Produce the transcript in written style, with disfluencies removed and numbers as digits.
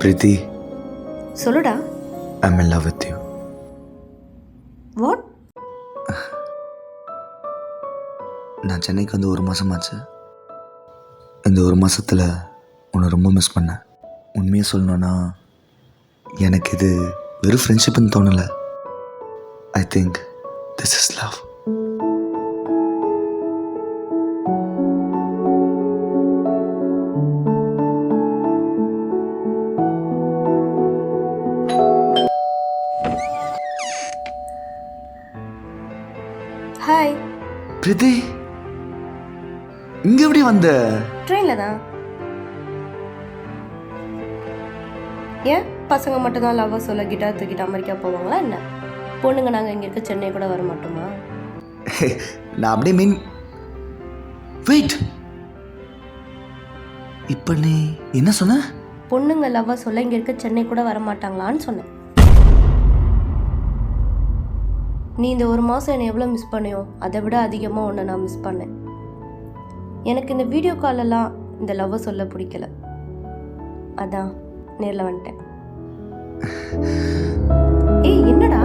பிரீத்தி, சொல்லுடா. I'm in love with you. What? நான் சென்னைக்கு வந்து 1 மாதமாச்சு. இந்த 1 மாதத்தில் உன்னை ரொம்ப மிஸ் பண்ணேன். உண்மையாக சொல்லணுன்னா எனக்கு இது வெறும் ஃப்ரெண்ட்ஷிப்னு தோணலை. I think this is love. Hi. Preethi, இங்கே எப்படி வந்த? ட்ரெயினில் தான். ஏன் பசங்க மட்டும்தான் லவ்வை சொல்ல கிட்டார் தூக்கிட்டு அமெரிக்கா போவாங்களா என்ன? பொண்ணுங்க நாங்கள் இங்கே இருக்க சென்னை கூட வர மாட்டோமா? நான் அப்படியே மீன். வெயிட், இப்போ நீ என்ன சொன்ன? பொண்ணுங்க லவ்வை சொல்ல இங்கே இருக்க சென்னை கூட வர மாட்டாங்களான்னு சொன்னேன். நீ இந்த 1 மாதம் என்னை எவ்வளோ மிஸ் பண்ணியோ அதை விட அதிகமாக உன்னை நான் மிஸ் பண்ணேன். எனக்கு இந்த வீடியோ காலெல்லாம் இந்த லவ்வை சொல்ல பிடிக்கல. அதான் நேரில் வந்துட்டேன். ஏய் என்னடா?